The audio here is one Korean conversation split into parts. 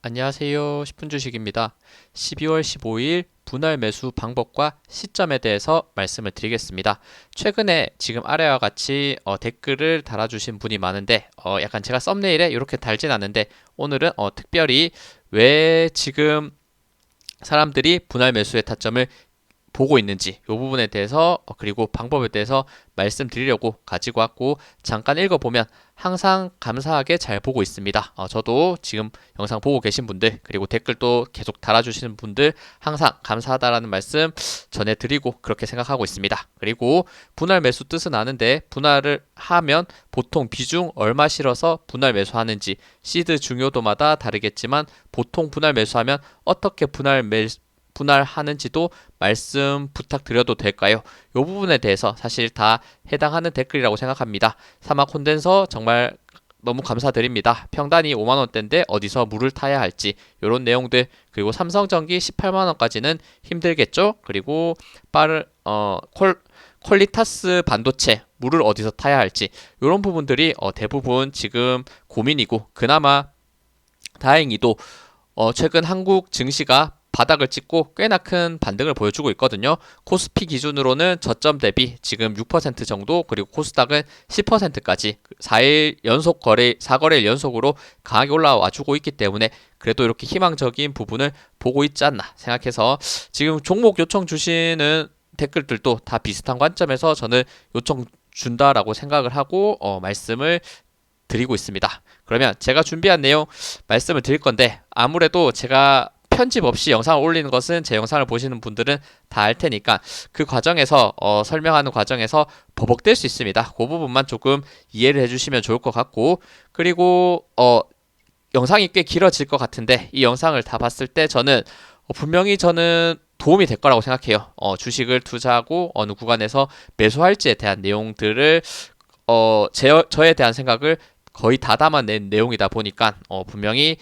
안녕하세요. 10분 주식입니다. 12월 15일 분할 매수 방법과 시점에 대해서 말씀을 드리겠습니다. 최근에 지금 아래와 같이 댓글을 달아주신 분이 많은데 약간 제가 썸네일에 이렇게 달진 않는데 오늘은 특별히 왜 지금 사람들이 분할 매수의 타점을 보고 있는지 이 부분에 대해서 그리고 방법에 대해서 말씀드리려고 가지고 왔고 잠깐 읽어보면 항상 감사하게 잘 보고 있습니다. 저도 지금 영상 보고 계신 분들 그리고 댓글도 계속 달아주시는 분들 항상 감사하다라는 말씀 전해드리고 그렇게 생각하고 있습니다. 그리고 분할 매수 뜻은 아는데 분할을 하면 보통 비중 얼마 실어서 분할 매수하는지 시드 중요도마다 다르겠지만 보통 분할 매수하면 어떻게 분할하는지도 말씀 부탁드려도 될까요? 이 부분에 대해서 사실 다 해당하는 댓글이라고 생각합니다. 사막 콘덴서 정말 너무 감사드립니다. 평단이 5만원대인데 어디서 물을 타야 할지 이런 내용들 그리고 삼성전기 18만원까지는 힘들겠죠? 그리고 퀄리타스 반도체 물을 어디서 타야 할지 이런 부분들이 대부분 지금 고민이고 그나마 다행히도 최근 한국 증시가 바닥을 찍고 꽤나 큰 반등을 보여주고 있거든요. 코스피 기준으로는 저점 대비 지금 6% 정도 그리고 코스닥은 10%까지 4일 연속 거래 4거래일 연속으로 강하게 올라와 주고 있기 때문에 그래도 이렇게 희망적인 부분을 보고 있지 않나 생각해서 지금 종목 요청 주시는 댓글들도 다 비슷한 관점에서 저는 요청 준다라고 생각을 하고 말씀을 드리고 있습니다. 그러면 제가 준비한 내용 말씀을 드릴 건데 아무래도 제가 편집 없이 영상을 올리는 것은 제 영상을 보시는 분들은 다 알 테니까 그 과정에서 설명하는 과정에서 버벅될 수 있습니다. 그 부분만 조금 이해를 해주시면 좋을 것 같고 그리고 영상이 꽤 길어질 것 같은데 이 영상을 다 봤을 때 저는 분명히 저는 도움이 될 거라고 생각해요. 주식을 투자하고 어느 구간에서 매수할지에 대한 내용들을 저에 대한 생각을 거의 다 담아낸 내용이다 보니까 분명히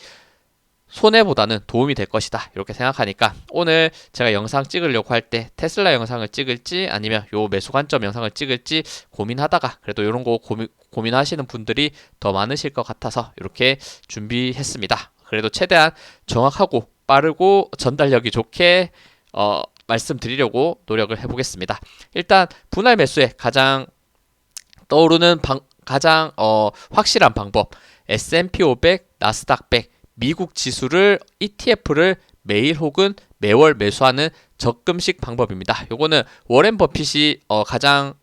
손해보다는 도움이 될 것이다 이렇게 생각하니까 오늘 제가 영상 찍으려고 할 때 테슬라 영상을 찍을지 아니면 요 매수 관점 영상을 찍을지 고민하다가 그래도 이런 거 고민하시는 분들이 더 많으실 것 같아서 이렇게 준비했습니다. 그래도 최대한 정확하고 빠르고 전달력이 좋게 말씀드리려고 노력을 해보겠습니다. 일단 분할 매수의 가장 떠오르는 가장 확실한 방법 S&P 500, 나스닥 100 미국 지수를 ETF를 매일 혹은 매월 매수하는 적금식 방법입니다. 요거는 워렌 버핏이 가장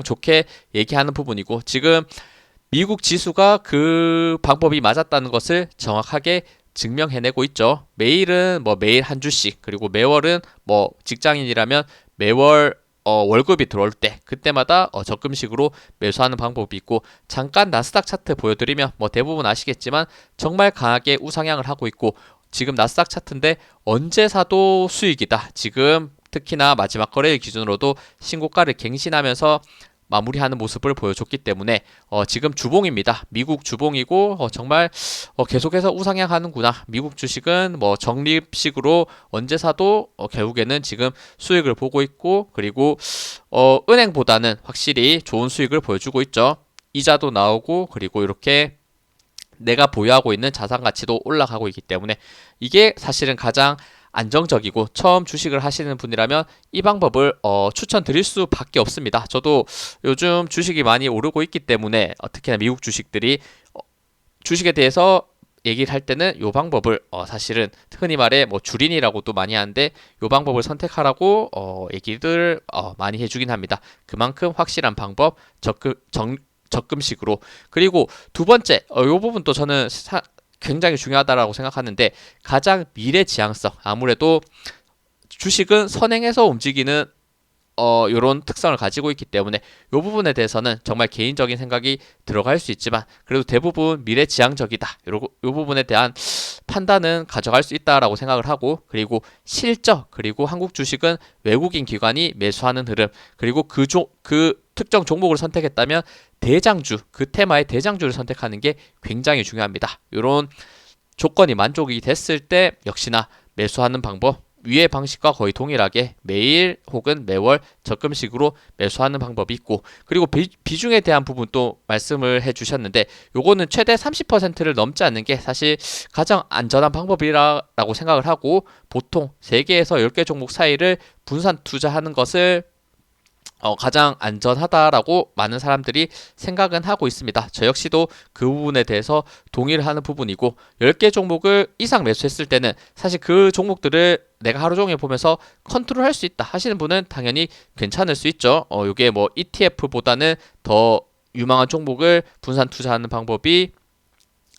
좋게 얘기하는 부분이고 지금 미국 지수가 그 방법이 맞았다는 것을 정확하게 증명해내고 있죠. 매일은 매일 한 주씩 그리고 매월은 직장인이라면 매월 월급이 들어올 때 그때마다 적금식으로 매수하는 방법이 있고 잠깐 나스닥 차트 보여드리면 대부분 아시겠지만 정말 강하게 우상향을 하고 있고 지금 나스닥 차트인데 언제 사도 수익이다. 지금 특히나 마지막 거래일 기준으로도 신고가를 갱신하면서 마무리하는 모습을 보여줬기 때문에 지금 주봉입니다. 미국 주봉이고 정말 계속해서 우상향하는구나. 미국 주식은 적립식으로 언제 사도 결국에는 지금 수익을 보고 있고 그리고 은행보다는 확실히 좋은 수익을 보여주고 있죠. 이자도 나오고 그리고 이렇게 내가 보유하고 있는 자산 가치도 올라가고 있기 때문에 이게 사실은 가장 안정적이고 처음 주식을 하시는 분이라면 이 방법을 추천드릴 수밖에 없습니다. 저도 요즘 주식이 많이 오르고 있기 때문에 특히나 미국 주식들이 주식에 대해서 얘기를 할 때는 이 방법을 사실은 흔히 말해 주린이라고도 많이 하는데 이 방법을 선택하라고 얘기를 많이 해주긴 합니다. 그만큼 확실한 방법 적금식으로 그리고 두 번째 이 부분도 저는 굉장히 중요하다라고 생각하는데 가장 미래지향성 아무래도 주식은 선행해서 움직이는 요런 특성을 가지고 있기 때문에 이 부분에 대해서는 정말 개인적인 생각이 들어갈 수 있지만 그래도 대부분 미래지향적이다. 요 부분에 대한 판단은 가져갈 수 있다라고 생각을 하고 그리고 실적 그리고 한국 주식은 외국인 기관이 매수하는 흐름 그리고 그 특정 종목을 선택했다면 대장주 그 테마의 대장주를 선택하는 게 굉장히 중요합니다. 이런 조건이 만족이 됐을 때 역시나 매수하는 방법 위의 방식과 거의 동일하게 매일 혹은 매월 적금식으로 매수하는 방법이 있고, 그리고 비중에 대한 부분 또 말씀을 해주셨는데, 요거는 최대 30%를 넘지 않는 게 사실 가장 안전한 방법이라고 생각을 하고, 보통 3개에서 10개 종목 사이를 분산 투자하는 것을 가장 안전하다라고 많은 사람들이 생각은 하고 있습니다. 저 역시도 그 부분에 대해서 동의를 하는 부분이고, 10개 종목을 이상 매수했을 때는 사실 그 종목들을 내가 하루 종일 보면서 컨트롤 할 수 있다 하시는 분은 당연히 괜찮을 수 있죠. 요게 뭐 ETF보다는 더 유망한 종목을 분산 투자하는 방법이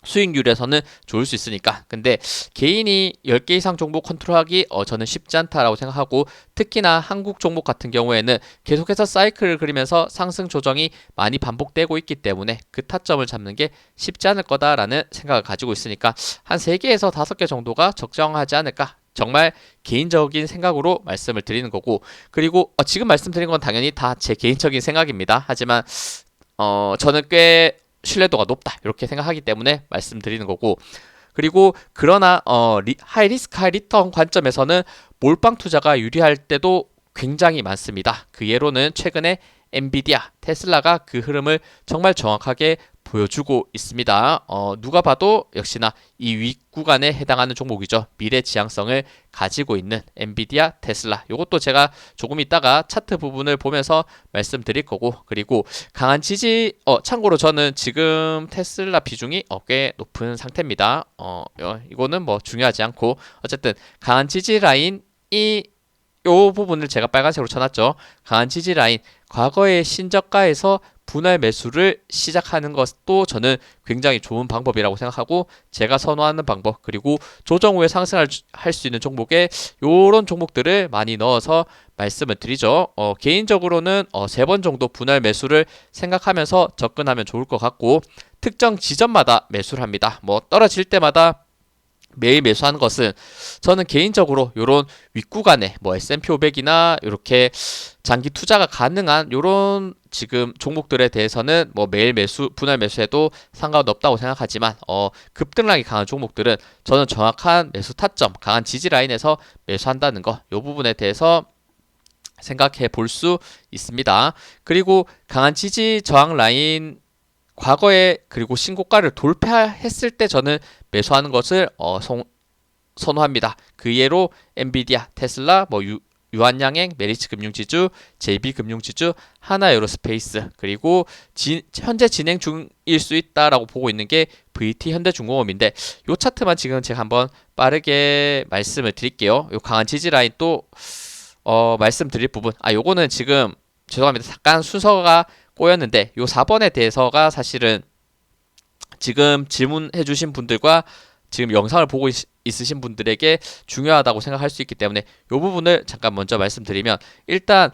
수익률에서는 좋을 수 있으니까. 근데 개인이 10개 이상 종목 컨트롤하기 저는 쉽지 않다라고 생각하고, 특히나 한국 종목 같은 경우에는 계속해서 사이클을 그리면서 상승 조정이 많이 반복되고 있기 때문에 그 타점을 잡는 게 쉽지 않을 거다라는 생각을 가지고 있으니까 한 3개에서 5개 정도가 적정하지 않을까, 정말 개인적인 생각으로 말씀을 드리는 거고, 그리고 지금 말씀드린 건 당연히 다 제 개인적인 생각입니다. 하지만 저는 꽤 신뢰도가 높다 이렇게 생각하기 때문에 말씀드리는 거고, 그리고 그러나 하이 리스크 하이 리턴 관점에서는 몰빵 투자가 유리할 때도 굉장히 많습니다. 그 예로는 최근에 엔비디아, 테슬라가 그 흐름을 정말 정확하게 보여주고 있습니다. 누가 봐도 역시나 이 윗구간에 해당하는 종목이죠. 미래 지향성을 가지고 있는 엔비디아, 테슬라. 이것도 제가 조금 이따가 차트 부분을 보면서 말씀드릴 거고, 그리고 강한 지지, 참고로 저는 지금 테슬라 비중이 꽤 높은 상태입니다. 이거는 뭐 중요하지 않고, 어쨌든 강한 지지 라인이 요 부분을 제가 빨간색으로 쳐놨죠. 강한 지지 라인, 과거의 신저가에서 분할 매수를 시작하는 것도 저는 굉장히 좋은 방법이라고 생각하고, 제가 선호하는 방법, 그리고 조정 후에 상승할 수 있는 종목에 요런 종목들을 많이 넣어서 말씀을 드리죠. 개인적으로는 3번 정도 분할 매수를 생각하면서 접근하면 좋을 것 같고, 특정 지점마다 매수를 합니다. 뭐 떨어질 때마다 매일 매수하는 것은 저는 개인적으로 요런 윗구간에 뭐 S&P 500이나 이렇게 장기 투자가 가능한 요런 지금 종목들에 대해서는 뭐 매일 매수, 분할 매수해도 상관없다고 생각하지만, 급등락이 강한 종목들은 저는 정확한 매수 타점, 강한 지지 라인에서 매수한다는 거, 요 부분에 대해서 생각해 볼 수 있습니다. 그리고 강한 지지 저항 라인, 과거에 그리고 신고가를 돌파했을 때 저는 매수하는 것을 선호합니다. 그 예로 엔비디아, 테슬라, 뭐 유한양행, 메리츠 금융지주, JB 금융지주, 하나에어로스페이스, 그리고 현재 진행 중일 수 있다라고 보고 있는 게 VT 현대중공업인데, 요 차트만 지금 제가 한번 빠르게 말씀을 드릴게요. 요 강한 지지 라인 또 말씀드릴 부분, 요거는 지금 죄송합니다. 잠깐 순서가 꼬였는데, 요 4번에 대해서가 사실은 지금 질문해 주신 분들과 지금 영상을 보고 있으신 분들에게 중요하다고 생각할 수 있기 때문에 요 부분을 잠깐 먼저 말씀드리면, 일단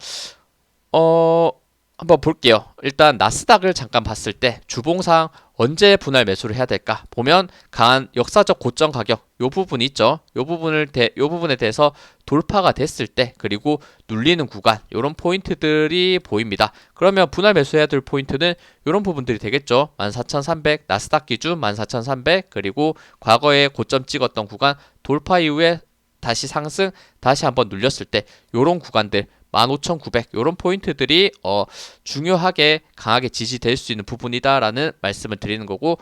한번 볼게요. 일단 나스닥을 잠깐 봤을 때 주봉상 언제 분할 매수를 해야 될까 보면, 강한 역사적 고점 가격 요 부분이 있죠. 요 부분에 대해서 돌파가 됐을 때, 그리고 눌리는 구간, 요런 포인트들이 보입니다. 그러면 분할 매수해야 될 포인트는 요런 부분들이 되겠죠. 14,300 나스닥 기준 14,300, 그리고 과거에 고점 찍었던 구간 돌파 이후에 다시 상승, 다시 한번 눌렸을 때 요런 구간들 15,900 요런 포인트들이 중요하게 강하게 지지될 수 있는 부분이다라는 말씀을 드리는 거고,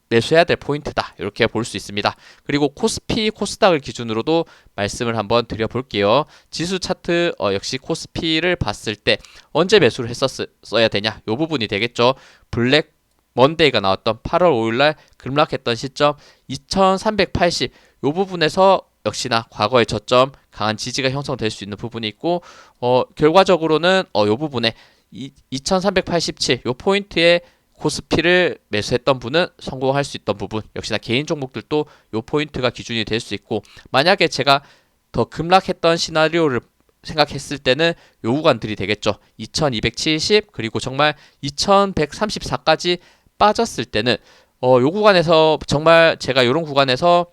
매수해야 될 포인트다 이렇게 볼 수 있습니다. 그리고 코스피, 코스닥을 기준으로도 말씀을 한번 드려볼게요. 지수 차트 역시 코스피를 봤을 때 언제 매수를 했었어야 되냐, 요 부분이 되겠죠. 블랙 먼데이가 나왔던 8월 5일날 급락했던 시점 2380 요 부분에서 역시나 과거의 저점, 강한 지지가 형성될 수 있는 부분이 있고, 결과적으로는 요 부분에 2387 요 포인트에 코스피를 매수했던 분은 성공할 수 있던 부분, 역시나 개인 종목들도 요 포인트가 기준이 될 수 있고, 만약에 제가 더 급락했던 시나리오를 생각했을 때는 요 구간들이 되겠죠. 2270 그리고 정말 2134까지 빠졌을 때는 요 구간에서 정말 제가 요런 구간에서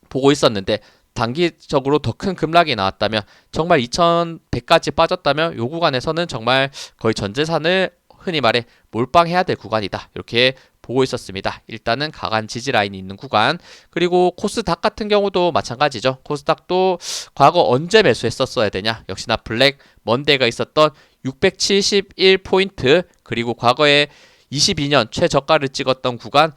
보고 있었는데, 단기적으로 더 큰 급락이 나왔다면, 정말 2100까지 빠졌다면 요 구간에서는 정말 거의 전 재산을 흔히 말해 몰빵해야 될 구간이다 이렇게 보고 있었습니다. 일단은 강한 지지 라인이 있는 구간, 그리고 코스닥 같은 경우도 마찬가지죠. 코스닥도 과거 언제 매수했었어야 되냐? 역시나 블랙 먼데이가 있었던 671포인트, 그리고 과거에 22년 최저가를 찍었던 구간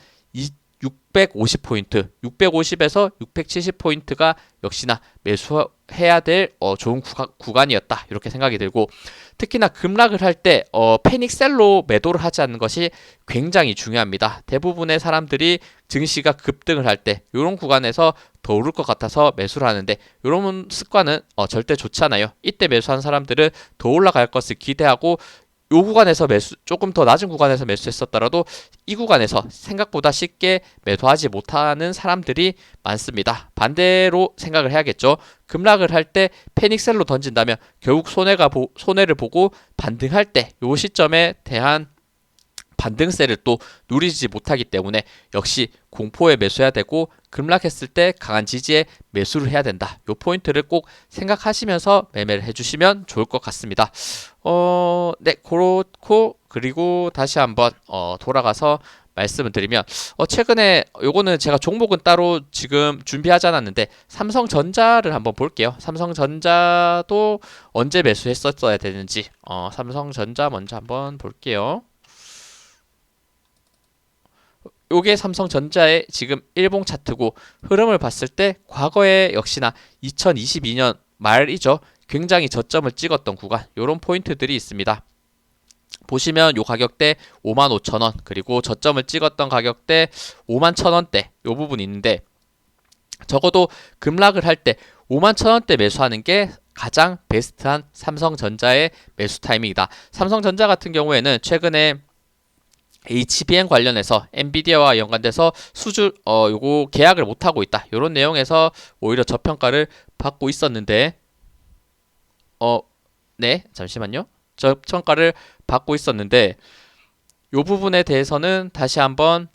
650포인트, 650에서 670포인트가 역시나 매수해야 될 좋은 구간이었다, 이렇게 생각이 들고, 특히나 급락을 할 때 패닉셀로 매도를 하지 않는 것이 굉장히 중요합니다. 대부분의 사람들이 증시가 급등을 할 때 이런 구간에서 더 오를 것 같아서 매수를 하는데, 이런 습관은 절대 좋지 않아요. 이때 매수한 사람들은 더 올라갈 것을 기대하고 요 구간에서 조금 더 낮은 구간에서 매수했었더라도 이 구간에서 생각보다 쉽게 매도하지 못하는 사람들이 많습니다. 반대로 생각을 해야겠죠. 급락을 할 때 패닉셀로 던진다면 결국 손해를 보고 반등할 때 요 시점에 대한 반등세를 또 누리지 못하기 때문에 역시 공포에 매수해야 되고, 급락했을 때 강한 지지에 매수를 해야 된다. 요 포인트를 꼭 생각하시면서 매매를 해주시면 좋을 것 같습니다. 네, 그렇고, 그리고 다시 한번 돌아가서 말씀을 드리면, 최근에 요거는 제가 종목은 따로 지금 준비하지 않았는데 삼성전자를 한번 볼게요. 삼성전자도 언제 매수했었어야 되는지, 삼성전자 먼저 한번 볼게요. 요게 삼성전자의 지금 일봉 차트고, 흐름을 봤을 때 과거에 역시나 2022년 말이죠. 굉장히 저점을 찍었던 구간, 요런 포인트들이 있습니다. 보시면 요 가격대 55,000원, 그리고 저점을 찍었던 가격대 51,000원대 요 부분이 있는데, 적어도 급락을 할 때 51,000원대 매수하는 게 가장 베스트한 삼성전자의 매수 타이밍이다. 삼성전자 같은 경우에는 최근에 HBM 관련해서 엔비디아와 연관돼서 요거 계약을 못 하고 있다, 요런 내용에서 오히려 저평가를 받고 있었는데, 네, 잠시만요. 저평가를 받고 있었는데, 요 부분에 대해서는 다시 한번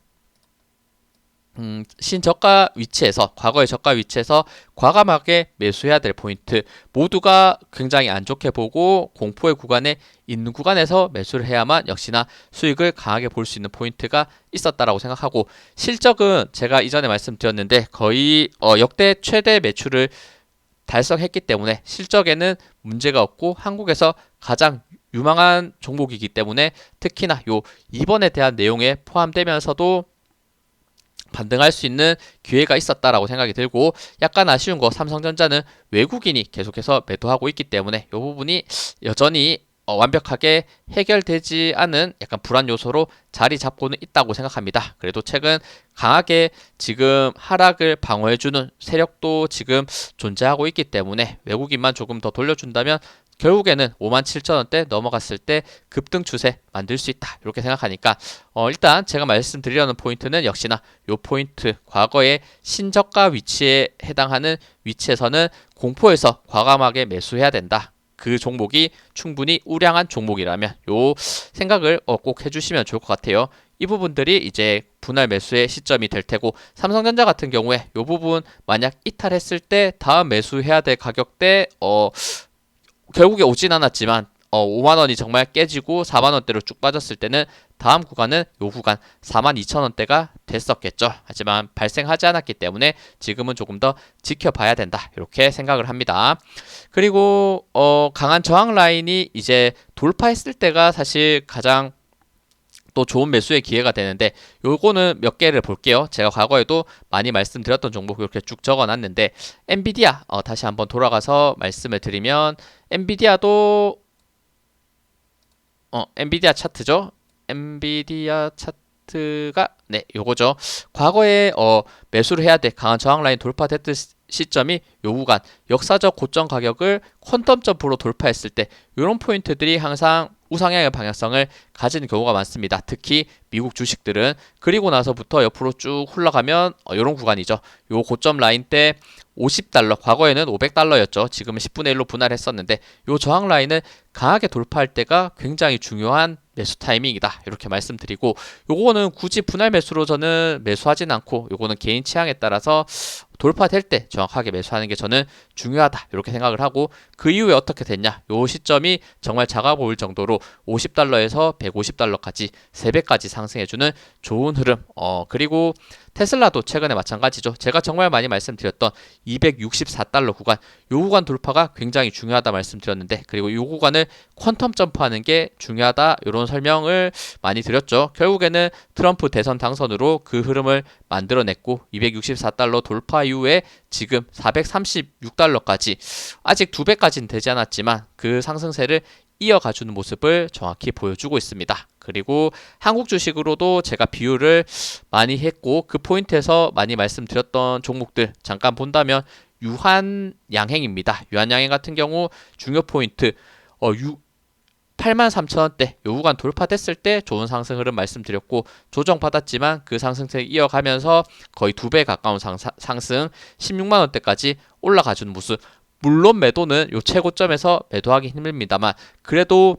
신저가 위치에서, 과거의 저가 위치에서 과감하게 매수해야 될 포인트, 모두가 굉장히 안 좋게 보고 공포의 구간에 있는 구간에서 매수를 해야만 역시나 수익을 강하게 볼 수 있는 포인트가 있었다라고 생각하고, 실적은 제가 이전에 말씀드렸는데 거의 역대 최대 매출을 달성했기 때문에 실적에는 문제가 없고 한국에서 가장 유망한 종목이기 때문에, 특히나 요 2번에 대한 내용에 포함되면서도 반등할 수 있는 기회가 있었다라고 생각이 들고, 약간 아쉬운 거, 삼성전자는 외국인이 계속해서 매도하고 있기 때문에 이 부분이 여전히 완벽하게 해결되지 않은 약간 불안 요소로 자리 잡고는 있다고 생각합니다. 그래도 최근 강하게 지금 하락을 방어해주는 세력도 지금 존재하고 있기 때문에 외국인만 조금 더 돌려준다면 결국에는 57,000원대 넘어갔을 때 급등 추세 만들 수 있다, 이렇게 생각하니까 일단 제가 말씀드리려는 포인트는 역시나 요 포인트, 과거의 신저가 위치에 해당하는 위치에서는 공포에서 과감하게 매수해야 된다. 그 종목이 충분히 우량한 종목이라면 요 생각을 꼭 해주시면 좋을 것 같아요. 이 부분들이 이제 분할 매수의 시점이 될 테고, 삼성전자 같은 경우에 요 부분 만약 이탈했을 때 다음 매수해야 될 가격대 결국에 오진 않았지만 5만원이 정말 깨지고 4만원대로 쭉 빠졌을 때는 다음 구간은 요 구간 42,000원대가 됐었겠죠. 하지만 발생하지 않았기 때문에 지금은 조금 더 지켜봐야 된다, 이렇게 생각을 합니다. 그리고 강한 저항 라인이 이제 돌파했을 때가 사실 가장 또 좋은 매수의 기회가 되는데, 요거는 몇 개를 볼게요. 제가 과거에도 많이 말씀드렸던 종목 이렇게 쭉 적어놨는데, 엔비디아 다시 한번 돌아가서 말씀을 드리면, 엔비디아도 엔비디아 차트죠. 엔비디아 차트가 네, 요거죠. 과거에 매수를 해야 돼, 강한 저항 라인 돌파됐던 시점이 요 구간, 역사적 고점 가격을 퀀텀 점프로 돌파했을 때 이런 포인트들이 항상 우상향의 방향성을 가지는 경우가 많습니다. 특히 미국 주식들은. 그리고 나서부터 옆으로 쭉 흘러가면 이런 구간이죠. 요 고점 라인 때 50달러, 과거에는 500달러였죠. 지금은 10분의 1로 분할했었는데 요 저항 라인을 강하게 돌파할 때가 굉장히 중요한 매수 타이밍이다, 이렇게 말씀드리고, 요거는 굳이 분할 매수로 저는 매수하진 않고, 요거는 개인 취향에 따라서 돌파될 때 정확하게 매수하는 게 저는 중요하다 이렇게 생각을 하고, 그 이후에 어떻게 됐냐, 요 시점이 정말 작아 보일 정도로 50달러에서 150달러까지 3배까지 상승해주는 좋은 흐름. 그리고 테슬라도 최근에 마찬가지죠. 제가 정말 많이 말씀드렸던 264달러 구간, 요 구간 돌파가 굉장히 중요하다 말씀드렸는데, 그리고 요 구간을 퀀텀 점프하는 게 중요하다 이런 설명을 많이 드렸죠. 결국에는 트럼프 대선 당선으로 그 흐름을 만들어냈고, 264달러 돌파 이후에 지금 436달러까지 아직 2배까지는 되지 않았지만 그 상승세를 이어가주는 모습을 정확히 보여주고 있습니다. 그리고 한국 주식으로도 제가 비율을 많이 했고, 그 포인트에서 많이 말씀드렸던 종목들 잠깐 본다면 유한양행입니다. 유한양행 같은 경우 중요 포인트 83,000원대 요 구간 돌파됐을 때 좋은 상승 흐름 말씀드렸고, 조정받았지만 그 상승세 이어가면서 거의 2배 가까운 상승 16만원대까지 올라가주는 모습. 물론 매도는 요 최고점에서 매도하기 힘듭니다만, 그래도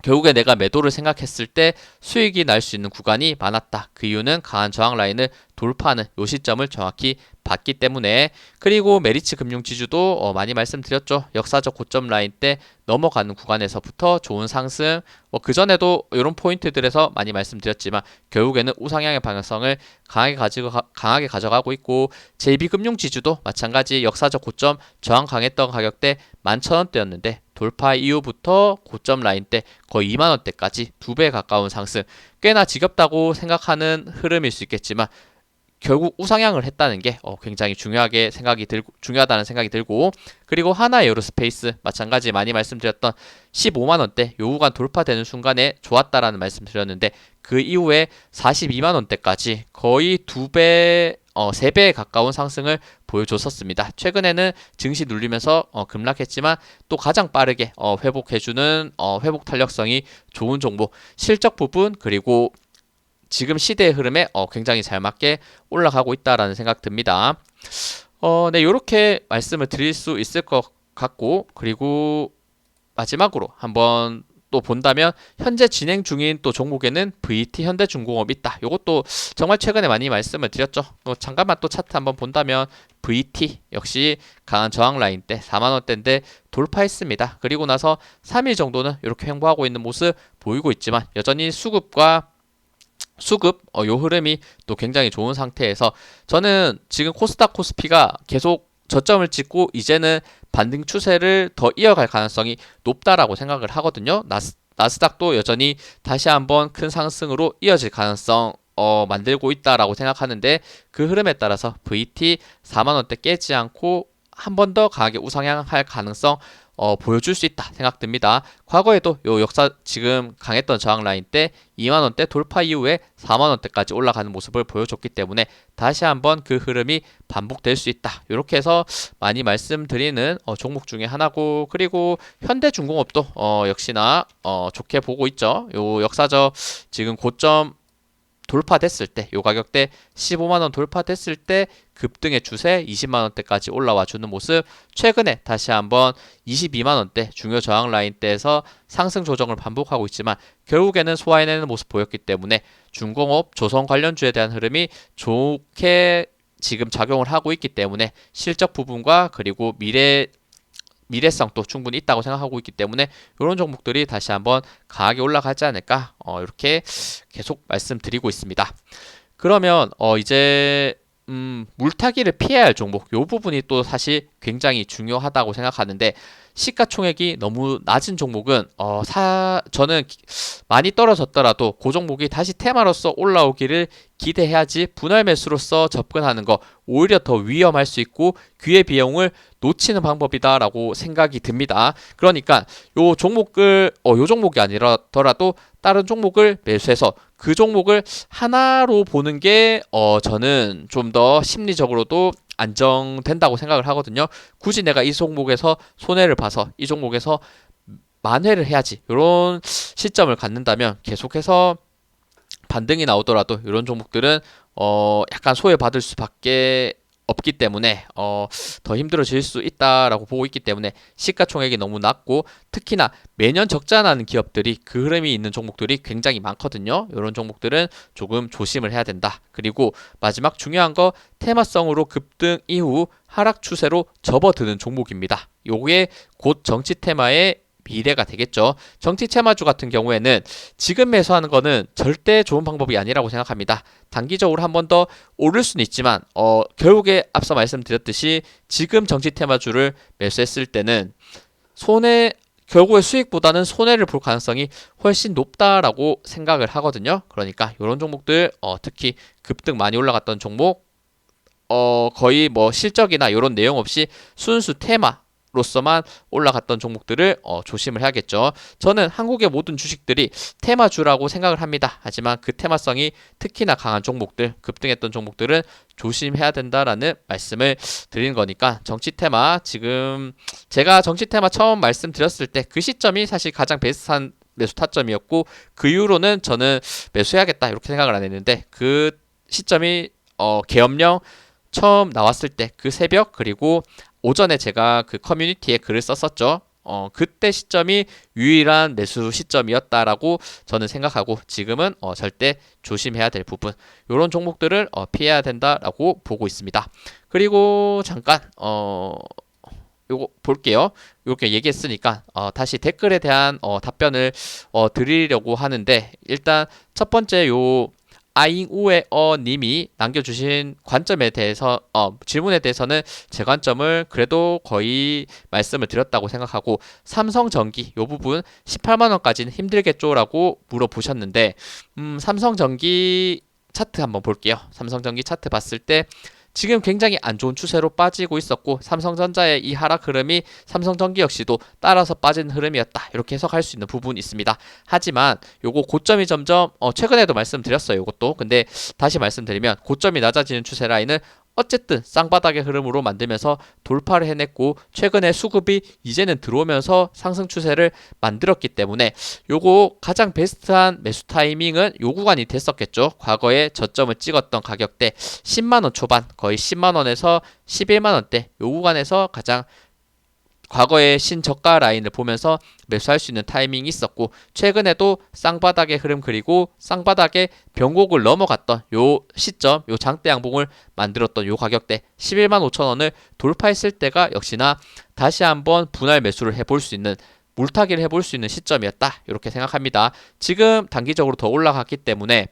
결국에 내가 매도를 생각했을 때 수익이 날 수 있는 구간이 많았다. 그 이유는 강한 저항 라인을 돌파하는 요 시점을 정확히 봤기 때문에. 그리고 메리츠 금융지주도 많이 말씀드렸죠. 역사적 고점 라인 때 넘어가는 구간에서부터 좋은 상승, 그전에도 이런 포인트들에서 많이 말씀드렸지만 결국에는 우상향의 방향성을 강하게 가져가고 있고, JB금융지주도 마찬가지 역사적 고점 저항 강했던 가격대 11,000원대였는데 돌파 이후부터 고점 라인 때 거의 2만원대까지 2배 가까운 상승, 꽤나 지겹다고 생각하는 흐름일 수 있겠지만 결국 우상향을 했다는 게 굉장히 중요하다는 생각이 들고, 그리고 하나에어로스페이스 마찬가지 많이 말씀드렸던 15만원대 요 구간 돌파되는 순간에 좋았다라는 말씀드렸는데, 그 이후에 42만원대까지 거의 2배 3배에 가까운 상승을 보여줬었습니다. 최근에는 증시 눌리면서 급락했지만 또 가장 빠르게 회복해주는 회복 탄력성이 좋은 종목, 실적 부분 그리고 지금 시대의 흐름에 굉장히 잘 맞게 올라가고 있다라는 생각 듭니다. 네, 이렇게 말씀을 드릴 수 있을 것 같고, 그리고 마지막으로 한번 또 본다면 현재 진행 중인 또 종목에는 VT 현대중공업이 있다. 이것도 정말 최근에 많이 말씀을 드렸죠. 잠깐만 또 차트 한번 본다면 VT 역시 강한 저항 라인 때 4만원대인데 돌파했습니다. 그리고 나서 3일 정도는 이렇게 횡보하고 있는 모습 보이고 있지만 여전히 수급 요 흐름이 또 굉장히 좋은 상태에서 저는 지금 코스닥 코스피가 계속 저점을 찍고 이제는 반등 추세를 더 이어갈 가능성이 높다라고 생각을 하거든요. 나스닥도 여전히 다시 한번 큰 상승으로 이어질 가능성 만들고 있다라고 생각하는데, 그 흐름에 따라서 VT 4만원대 깨지 않고 한 번 더 강하게 우상향할 가능성 보여줄 수 있다 생각됩니다. 과거에도 요 역사 지금 강했던 저항 라인 때 2만원대 돌파 이후에 4만원대까지 올라가는 모습을 보여줬기 때문에 다시 한번 그 흐름이 반복될 수 있다. 이렇게 해서 많이 말씀드리는 종목 중에 하나고, 그리고 현대중공업도 역시나 좋게 보고 있죠. 요 역사적 지금 고점 돌파됐을 때, 요 가격대 15만원 돌파됐을 때 급등의 추세 20만원대까지 올라와 주는 모습, 최근에 다시 한번 22만원대 중요 저항 라인대에서 상승 조정을 반복하고 있지만 결국에는 소화해내는 모습 보였기 때문에 중공업, 조선 관련주에 대한 흐름이 지금 작용을 하고 있기 때문에 실적 부분과 그리고 미래성도 충분히 있다고 생각하고 있기 때문에 이런 종목들이 다시 한번 강하게 올라가지 않을까 이렇게 계속 말씀드리고 있습니다. 그러면 이제 물타기를 피해야 할 종목, 이 부분이 또 사실 굉장히 중요하다고 생각하는데, 시가총액이 너무 낮은 종목은 저는 많이 떨어졌더라도 그 종목이 다시 테마로서 올라오기를 기대해야지 분할 매수로서 접근하는 거 오히려 더 위험할 수 있고 기회비용을 놓치는 방법이다라고 생각이 듭니다. 그러니까 요 종목이 아니더라도 다른 종목을 매수해서 그 종목을 하나로 보는 게 저는 좀 더 심리적으로도 안정된다고 생각을 하거든요. 굳이 내가 이 종목에서 손해를 봐서 이 종목에서 만회를 해야지, 이런 시점을 갖는다면 계속해서 반등이 나오더라도 이런 종목들은 약간 소외받을 수밖에 없기 때문에 더 힘들어질 수 있다라고 보고 있기 때문에 시가총액이 너무 낮고 특히나 매년 적자 나는 기업들이 그 흐름이 있는 종목들이 굉장히 많거든요. 이런 종목들은 조금 조심을 해야 된다. 그리고 마지막 중요한 거 테마성으로 급등 이후 하락 추세로 접어드는 종목입니다. 요게 곧 정치 테마의 미래가 되겠죠. 정치 테마주 같은 경우에는 지금 매수하는 거는 절대 좋은 방법이 아니라고 생각합니다. 단기적으로 한 번 더 오를 수는 있지만 결국에 앞서 말씀드렸듯이 지금 정치 테마주를 매수했을 때는 결국에 수익보다는 손해를 볼 가능성이 훨씬 높다라고 생각을 하거든요. 그러니까 이런 종목들 특히 급등 많이 올라갔던 종목 거의 뭐 실적이나 이런 내용 없이 순수 테마로서만 올라갔던 종목들을 조심을 해야겠죠. 저는 한국의 모든 주식들이 테마주라고 생각을 합니다. 하지만 그 테마성이 특히나 강한 종목들, 급등했던 종목들은 조심해야 된다라는 말씀을 드리는 거니까 정치 테마 지금 제가 정치 테마 처음 말씀드렸을 때 그 시점이 사실 가장 베스트한 매수 타점이었고 그 이후로는 저는 매수해야겠다 이렇게 생각을 안 했는데 그 시점이 계엄령 처음 나왔을 때 그 새벽 그리고 오전에 제가 그 커뮤니티에 글을 썼었죠. 그때 시점이 유일한 매수 시점이었다라고 저는 생각하고 지금은 절대 조심해야 될 부분 이런 종목들을 피해야 된다라고 보고 있습니다. 그리고 잠깐 요거 볼게요. 이렇게 얘기했으니까 다시 댓글에 대한 답변을 드리려고 하는데 일단 첫 번째 요 아잉우에어 님이 남겨주신 관점에 대해서 질문에 대해서는 제 관점을 그래도 거의 말씀을 드렸다고 생각하고 삼성전기 요 부분 18만원까지는 힘들겠죠 라고 물어보셨는데 삼성전기 차트 한번 볼게요. 삼성전기 차트 봤을 때 지금 굉장히 안 좋은 추세로 빠지고 있었고 삼성전자의 이 하락 흐름이 삼성전기 역시도 따라서 빠진 흐름이었다. 이렇게 해석할 수 있는 부분이 있습니다. 하지만 요거 고점이 점점 최근에도 말씀드렸어요. 요것도. 근데 다시 말씀드리면 고점이 낮아지는 추세 라인을 어쨌든 쌍바닥의 흐름으로 만들면서 돌파를 해냈고 최근에 수급이 이제는 들어오면서 상승 추세를 만들었기 때문에 요거 가장 베스트한 매수 타이밍은 요 구간이 됐었겠죠. 과거에 저점을 찍었던 가격대 10만원 초반 거의 10만원에서 11만원대 요 구간에서 가장 과거의 신저가 라인을 보면서 매수할 수 있는 타이밍이 있었고 최근에도 쌍바닥의 흐름 그리고 쌍바닥의 변곡을 넘어갔던 요 시점 요 장대 양봉을 만들었던 요 가격대 11만 5천원을 돌파했을 때가 역시나 다시 한번 분할 매수를 해볼 수 있는 물타기를 해볼 수 있는 시점이었다 이렇게 생각합니다. 지금 단기적으로 더 올라갔기 때문에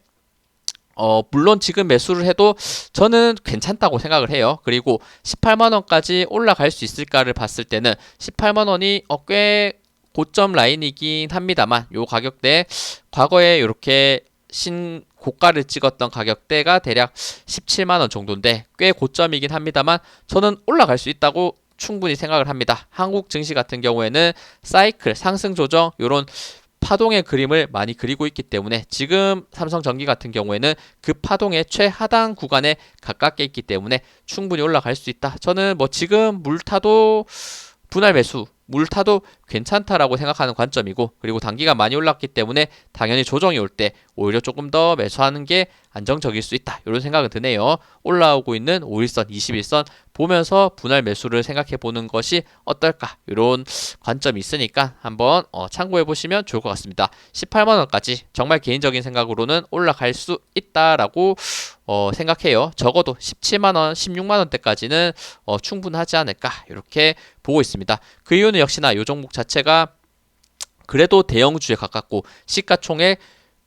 물론 지금 매수를 해도 저는 괜찮다고 생각을 해요. 그리고 18만원까지 올라갈 수 있을까를 봤을 때는 18만원이 꽤 고점 라인이긴 합니다만 요 가격대 과거에 이렇게 고가를 찍었던 가격대가 대략 17만원 정도인데 꽤 고점이긴 합니다만 저는 올라갈 수 있다고 충분히 생각을 합니다. 한국 증시 같은 경우에는 사이클 상승 조정 요런 파동의 그림을 많이 그리고 있기 때문에 지금 삼성전기 같은 경우에는 그 파동의 최하단 구간에 가깝게 있기 때문에 충분히 올라갈 수 있다. 저는 뭐 지금 물타도 분할 매수 물타도 괜찮다라고 생각하는 관점이고 그리고 단기가 많이 올랐기 때문에 당연히 조정이 올 때 오히려 조금 더 매수하는 게 안정적일 수 있다. 이런 생각은 드네요. 올라오고 있는 5일선, 21선 보면서 분할 매수를 생각해 보는 것이 어떨까 이런 관점이 있으니까 한번 참고해 보시면 좋을 것 같습니다. 18만원까지 정말 개인적인 생각으로는 올라갈 수 있다라고 생각해요. 적어도 17만원, 16만원대까지는 충분하지 않을까 이렇게 보고 있습니다. 그 이유는 역시나 이 종목 자체가 그래도 대형주에 가깝고 시가총액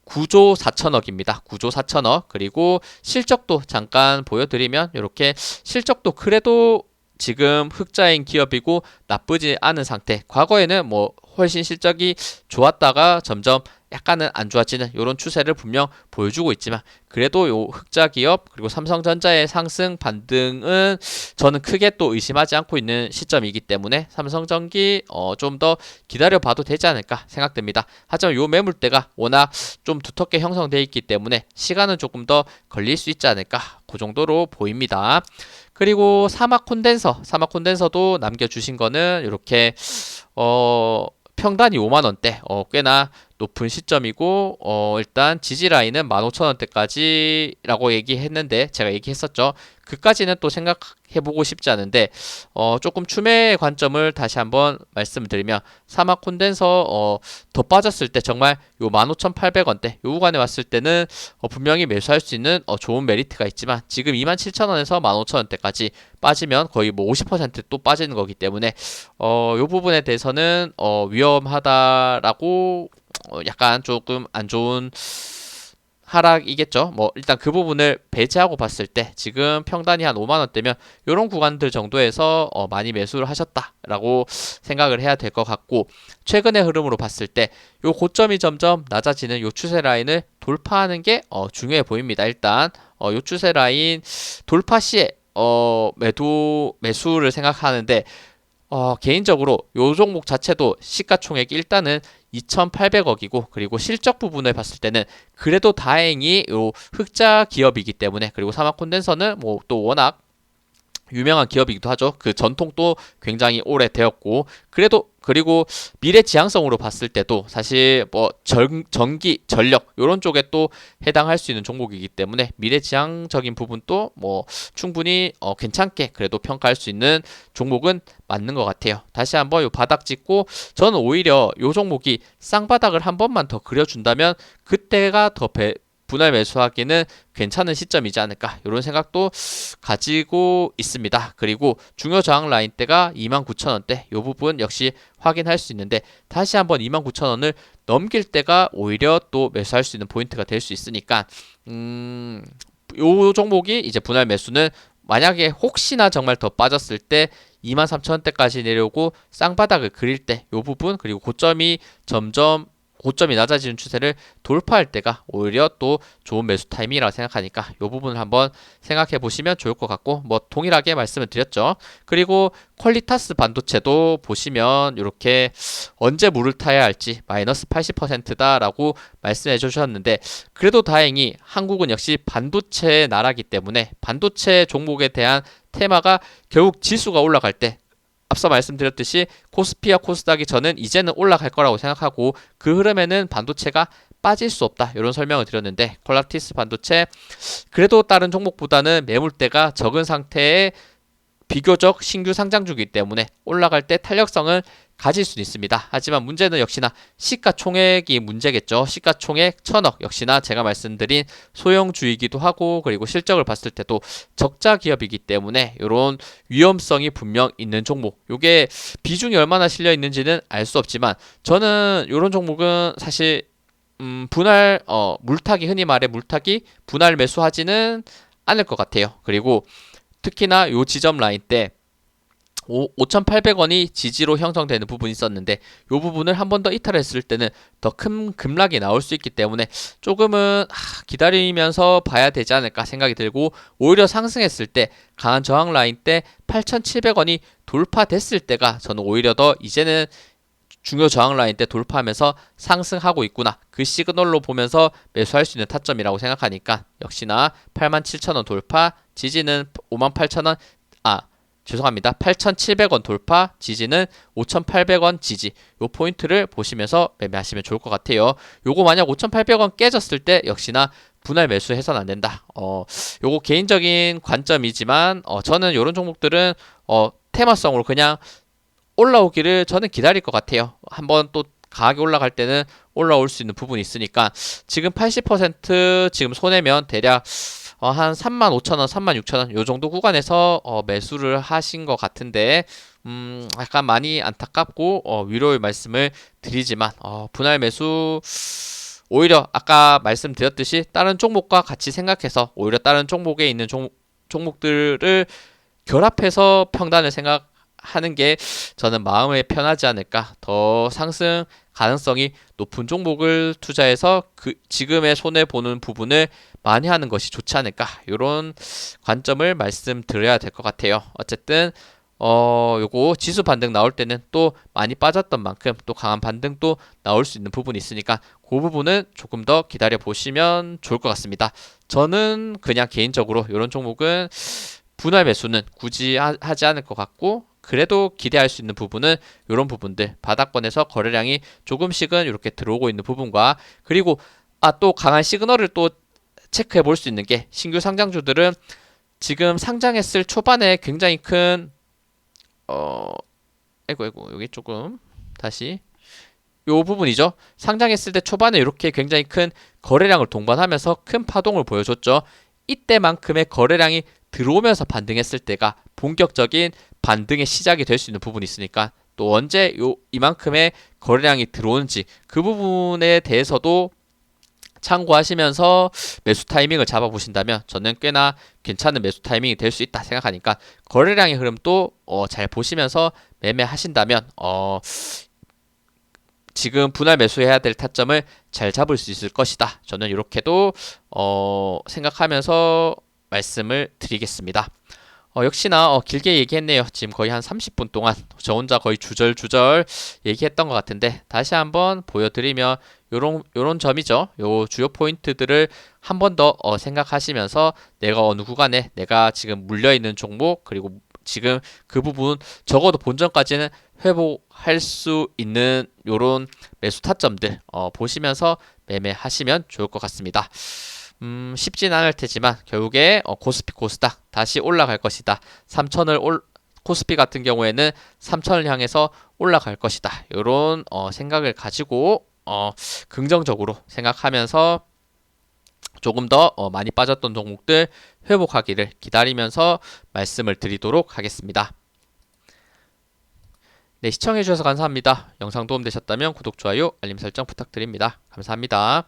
9조 4천억입니다. 9조 4천억 그리고 실적도 잠깐 보여드리면 이렇게 실적도 그래도 지금 흑자인 기업이고 나쁘지 않은 상태. 과거에는 뭐 훨씬 실적이 좋았다가 점점 약간은 안 좋아지는 이런 추세를 분명 보여주고 있지만 그래도 요 흑자 기업 그리고 삼성전자의 상승 반등은 저는 크게 또 의심하지 않고 있는 시점이기 때문에 삼성전기 좀 더 기다려 봐도 되지 않을까 생각됩니다. 하지만 요 매물대가 워낙 좀 두텁게 형성되어 있기 때문에 시간은 조금 더 걸릴 수 있지 않을까 그 정도로 보입니다. 그리고 사막 콘덴서도 남겨주신 거는 이렇게 평단이 5만원대 꽤나 높은 시점이고 일단 지지 라인은 15,000원대까지라고 얘기했는데 제가 얘기했었죠. 그까지는 또 생각해보고 싶지 않은데 조금 추매의 관점을 다시 한번 말씀드리면 사막 콘덴서 더 빠졌을 때 정말 요 15,800원대 요 구간에 왔을 때는 분명히 매수할 수 있는 좋은 메리트가 있지만 지금 27,000원에서 15,000원대까지 빠지면 거의 뭐 50%또 빠지는 거기 때문에 요 부분에 대해서는 위험하다라고 약간 조금 안 좋은 하락이겠죠. 뭐 일단 그 부분을 배제하고 봤을 때 지금 평단이 한 5만 원대면 이런 구간들 정도에서 많이 매수를 하셨다라고 생각을 해야 될 것 같고 최근의 흐름으로 봤을 때 요 고점이 점점 낮아지는 요 추세 라인을 돌파하는 게 중요해 보입니다. 일단 요 추세 라인 돌파 시에 매수를 생각하는데 개인적으로 요 종목 자체도 시가총액이 일단은 2,800억이고 그리고 실적 부분을 봤을 때는 그래도 다행히 요 흑자 기업이기 때문에 그리고 사막 콘덴서는 뭐 또 워낙 유명한 기업이기도 하죠. 그 전통도 굉장히 오래되었고 그리고 미래 지향성으로 봤을 때도 사실 뭐 전기, 전력 이런 쪽에 또 해당할 수 있는 종목이기 때문에 미래 지향적인 부분도 뭐 충분히 괜찮게 그래도 평가할 수 있는 종목은 맞는 것 같아요. 다시 한번 요 바닥 찍고 저는 오히려 요 종목이 쌍바닥을 한 번만 더 그려준다면 그때가 더 분할 매수하기는 괜찮은 시점이지 않을까 이런 생각도 가지고 있습니다. 그리고 중요 저항 라인대가 29,000원대 이 부분 역시 확인할 수 있는데 다시 한번 29,000원을 넘길 때가 오히려 또 매수할 수 있는 포인트가 될 수 있으니까 요 종목이 이제 분할 매수는 만약에 혹시나 정말 더 빠졌을 때 23,000원대까지 내려오고 쌍바닥을 그릴 때 요 부분 그리고 고점이 낮아지는 추세를 돌파할 때가 오히려 또 좋은 매수 타이밍이라고 생각하니까 이 부분을 한번 생각해 보시면 좋을 것 같고 뭐 동일하게 말씀을 드렸죠. 그리고 퀄리타스 반도체도 보시면 이렇게 언제 물을 타야 할지 마이너스 80%다라고 말씀해 주셨는데 그래도 다행히 한국은 역시 반도체 나라기 때문에 반도체 종목에 대한 테마가 결국 지수가 올라갈 때 앞서 말씀드렸듯이 코스피와 코스닥이 저는 이제는 올라갈 거라고 생각하고 그 흐름에는 반도체가 빠질 수 없다 이런 설명을 드렸는데 퀄라티스 반도체 그래도 다른 종목보다는 매물대가 적은 상태에 비교적 신규 상장 주기 때문에 올라갈 때 탄력성을 가질 수 있습니다. 하지만 문제는 역시나 시가총액이 문제겠죠. 시가총액 1,000억 역시나 제가 말씀드린 소형주이기도 하고 그리고 실적을 봤을 때도 적자 기업이기 때문에 이런 위험성이 분명 있는 종목. 요게 비중이 얼마나 실려 있는지는 알 수 없지만 저는 이런 종목은 사실 물타기 흔히 말해 물타기 분할 매수하지는 않을 것 같아요. 그리고 특히나 요 지점 라인 때 5,800원이 지지로 형성되는 부분이 있었는데 요 부분을 한 번 더 이탈했을 때는 더 큰 급락이 나올 수 있기 때문에 조금은 기다리면서 봐야 되지 않을까 생각이 들고 오히려 상승했을 때 강한 저항 라인 때 8,700원이 돌파됐을 때가 저는 오히려 더 이제는 중요 저항 라인 때 돌파하면서 상승하고 있구나. 그 시그널로 보면서 매수할 수 있는 타점이라고 생각하니까 역시나 87,000원 돌파, 지지는 58,000원, 죄송합니다. 8,700원 돌파, 지지는 5,800원 지지. 요 포인트를 보시면서 매매하시면 좋을 것 같아요. 요거 만약 5,800원 깨졌을 때 역시나 분할 매수해서는 안 된다. 요거 개인적인 관점이지만 저는 요런 종목들은 테마성으로 그냥 올라오기를 저는 기다릴 것 같아요. 한번 또 강하게 올라갈 때는 올라올 수 있는 부분이 있으니까 지금 80% 지금 손해면 대략 한 35,000원, 36,000원 요 정도 구간에서 매수를 하신 것 같은데 약간 많이 안타깝고 위로의 말씀을 드리지만 분할 매수 오히려 아까 말씀드렸듯이 다른 종목과 같이 생각해서 오히려 다른 종목에 있는 종목들을 결합해서 평단을 생각하는 게 저는 마음에 편하지 않을까. 더 상승 가능성이 높은 종목을 투자해서 지금의 손해 보는 부분을 많이 하는 것이 좋지 않을까. 이런 관점을 말씀드려야 될 것 같아요. 어쨌든 요거 지수 반등 나올 때는 또 많이 빠졌던 만큼 또 강한 반등도 나올 수 있는 부분이 있으니까 그 부분은 조금 더 기다려 보시면 좋을 것 같습니다. 저는 그냥 개인적으로 이런 종목은 분할 매수는 굳이 하지 않을 것 같고 그래도 기대할 수 있는 부분은 이런 부분들, 바닥권에서 거래량이 조금씩은 이렇게 들어오고 있는 부분과, 그리고 또 강한 시그널을 또 체크해 볼 수 있는 게, 신규 상장주들은 지금 상장했을 초반에 굉장히 큰 아이고 여기 조금 다시 요 부분이죠. 상장했을 때 초반에 이렇게 굉장히 큰 거래량을 동반하면서 큰 파동을 보여줬죠. 이때만큼의 거래량이 들어오면서 반등했을 때가 본격적인 반등의 시작이 될 수 있는 부분이 있으니까, 또 언제 이만큼의 거래량이 들어오는지 그 부분에 대해서도 참고하시면서 매수 타이밍을 잡아보신다면 저는 꽤나 괜찮은 매수 타이밍이 될 수 있다 생각하니까, 거래량의 흐름도 잘 보시면서 매매하신다면 지금 분할 매수해야 될 타점을 잘 잡을 수 있을 것이다. 저는 이렇게도 생각하면서 말씀을 드리겠습니다. 역시나 길게 얘기했네요. 지금 거의 한 30분 동안 저 혼자 거의 주절주절 얘기했던 것 같은데, 다시 한번 보여드리면 요런 점이죠. 요 주요 포인트들을 한 번 더 생각하시면서 내가 어느 구간에 내가 지금 물려있는 종목, 그리고 지금 그 부분 적어도 본전까지는 회복할 수 있는 요런 매수 타점들 보시면서 매매하시면 좋을 것 같습니다. 쉽진 않을 테지만 결국에 코스피 코스닥 다시 올라갈 것이다. 3천을 코스피 같은 경우에는 3천을 향해서 올라갈 것이다. 이런 생각을 가지고 긍정적으로 생각하면서 조금 더 많이 빠졌던 종목들 회복하기를 기다리면서 말씀을 드리도록 하겠습니다. 네, 시청해주셔서 감사합니다. 영상 도움되셨다면 구독, 좋아요, 알림 설정 부탁드립니다. 감사합니다.